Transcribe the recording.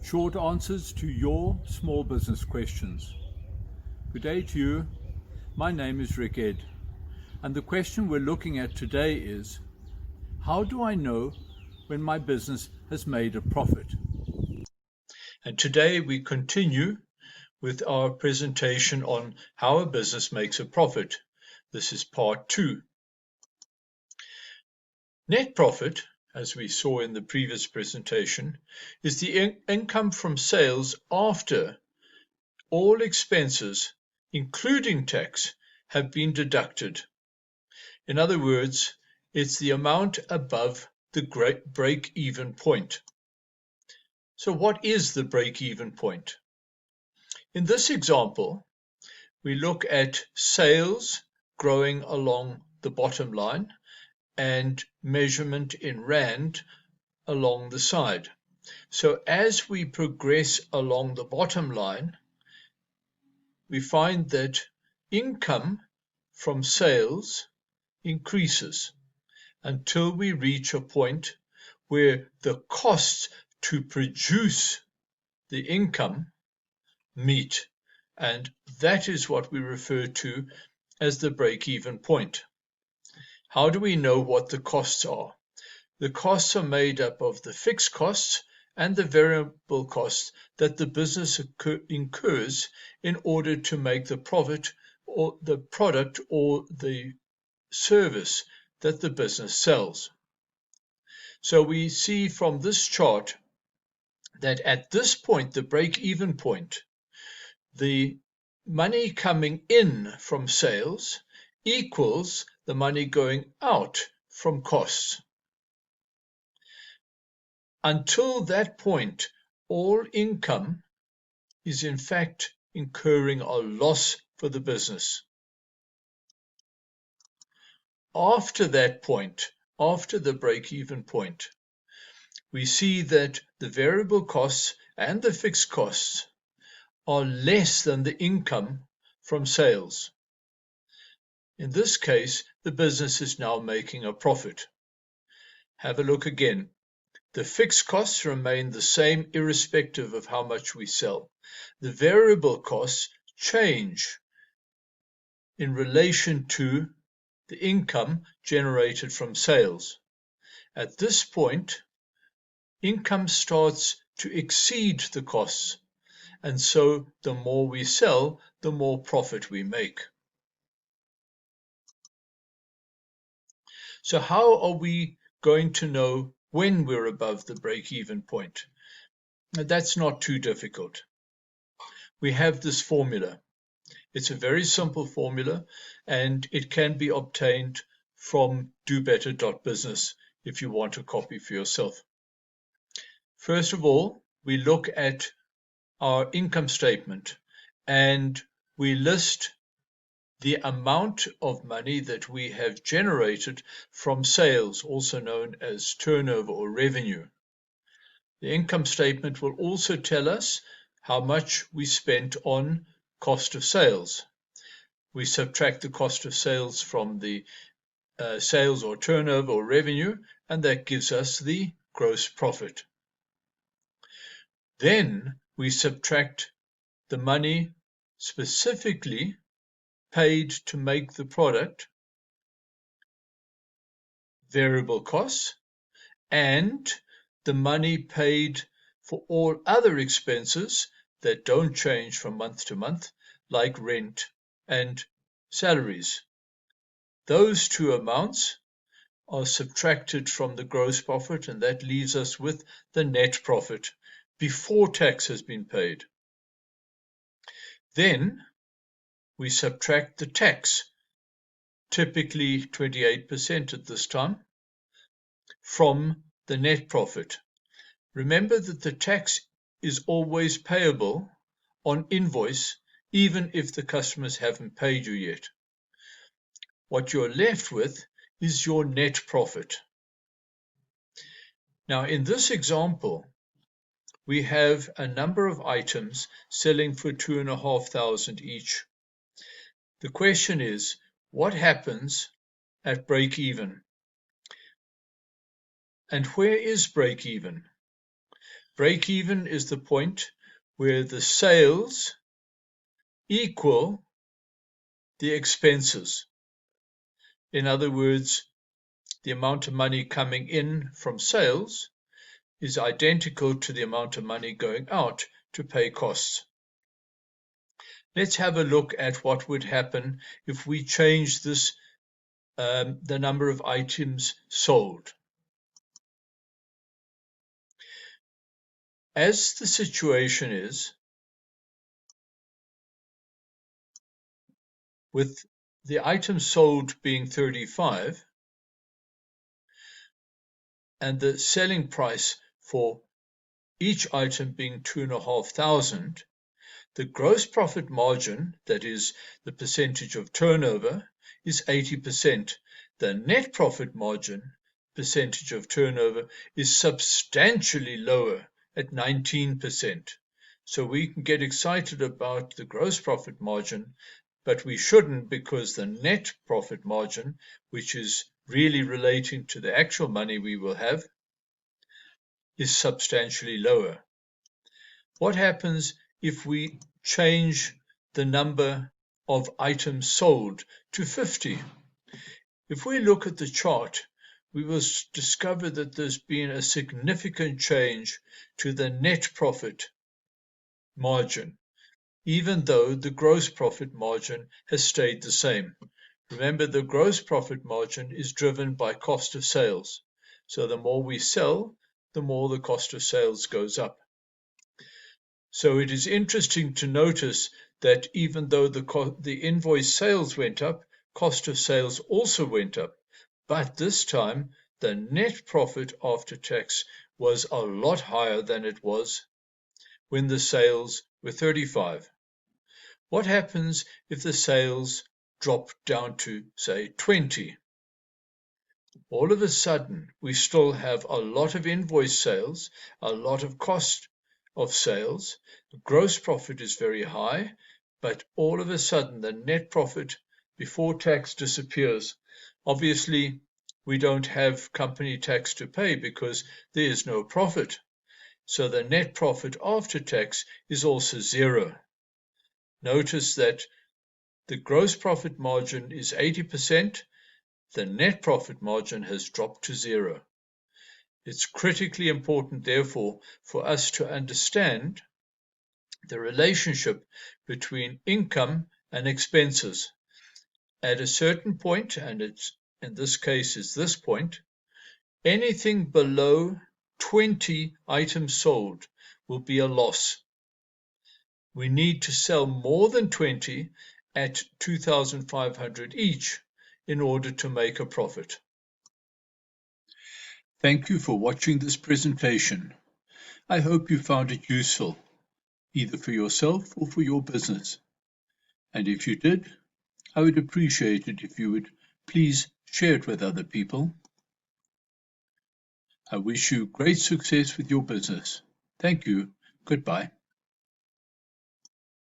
Short answers to your small business questions. Good day to you. My name is Rick Ed, and the question we're looking at today is, how do I know when my business has made a profit? And today we continue with our presentation on how a business makes a profit. This is part 2. Net profit, as we saw in the previous presentation, is the income from sales after all expenses, including tax, have been deducted. In other words, it's the amount above the break-even point. So what is the break-even point? In this example, we look at sales growing along the bottom line and measurement in rand along the side. So as we progress along the bottom line, we find that income from sales increases until we reach a point where the costs to produce the income meet, and that is what we refer to as the break-even point. How do we know what the costs are? The costs are made up of the fixed costs and the variable costs that the business incurs in order to make the profit or the product or the service that the business sells. So we see from this chart that at this point, the break-even point, the money coming in from sales equals the money going out from costs. Until that point, all income is in fact incurring a loss for the business. After that point, after the break-even point, we see that the variable costs and the fixed costs are less than the income from sales. In this case, the business is now making a profit. Have a look again. The fixed costs remain the same irrespective of how much we sell. The variable costs change in relation to the income generated from sales. At this point, income starts to exceed the costs, and so the more we sell, the more profit we make. So how are we going to know when we're above the break-even point? That's not too difficult. We have this formula. It's a very simple formula, and it can be obtained from DoBetter.Business if you want a copy for yourself. First of all, we look at our income statement and we list the amount of money that we have generated from sales, also known as turnover or revenue. The income statement will also tell us how much we spent on cost of sales. We subtract the cost of sales from the sales or turnover or revenue, and that gives us the gross profit. Then we subtract the money specifically paid to make the product, variable costs, and the money paid for all other expenses that don't change from month to month, like rent and salaries. Those two amounts are subtracted from the gross profit, and that leaves us with the net profit before tax has been paid. Then we subtract the tax, typically 28% at this time, from the net profit. Remember that the tax is always payable on invoice, even if the customers haven't paid you yet. What you're left with is your net profit. Now, in this example, we have a number of items selling for 2,500 each. The question is, what happens at break even? And where is break even? Break even is the point where the sales equal the expenses. In other words, the amount of money coming in from sales is identical to the amount of money going out to pay costs. Let's have a look at what would happen if we change this, the number of items sold. As the situation is, with the items sold being 35 and the selling price for each item being 2,500, the gross profit margin, that is the percentage of turnover, is 80%. The net profit margin, percentage of turnover, is substantially lower at 19%. So we can get excited about the gross profit margin, but we shouldn't, because the net profit margin, which is really relating to the actual money we will have, is substantially lower. What happens if we change the number of items sold to 50? If we look at the chart, we will discover that there's been a significant change to the net profit margin, even though the gross profit margin has stayed the same. Remember, the gross profit margin is driven by cost of sales. So the more we sell, the more the cost of sales goes up. So it is interesting to notice that even though the invoice sales went up, cost of sales also went up. But this time, the net profit after tax was a lot higher than it was when the sales were 35. What happens if the sales drop down to, say, 20? All of a sudden, we still have a lot of invoice sales, a lot of cost of sales. The gross profit is very high, but all of a sudden, the net profit before tax disappears. Obviously, we don't have company tax to pay because there is no profit. So the net profit after tax is also zero. Notice that the gross profit margin is 80%. The net profit margin has dropped to zero. It's critically important, therefore, for us to understand the relationship between income and expenses. At a certain point, and it's in this case is this point, anything below 20 items sold will be a loss. We need to sell more than 20 at 2,500 each in order to make a profit. Thank you for watching this presentation. I hope you found it useful, either for yourself or for your business. And if you did, I would appreciate it if you would please share it with other people. I wish you great success with your business. Thank you. Goodbye.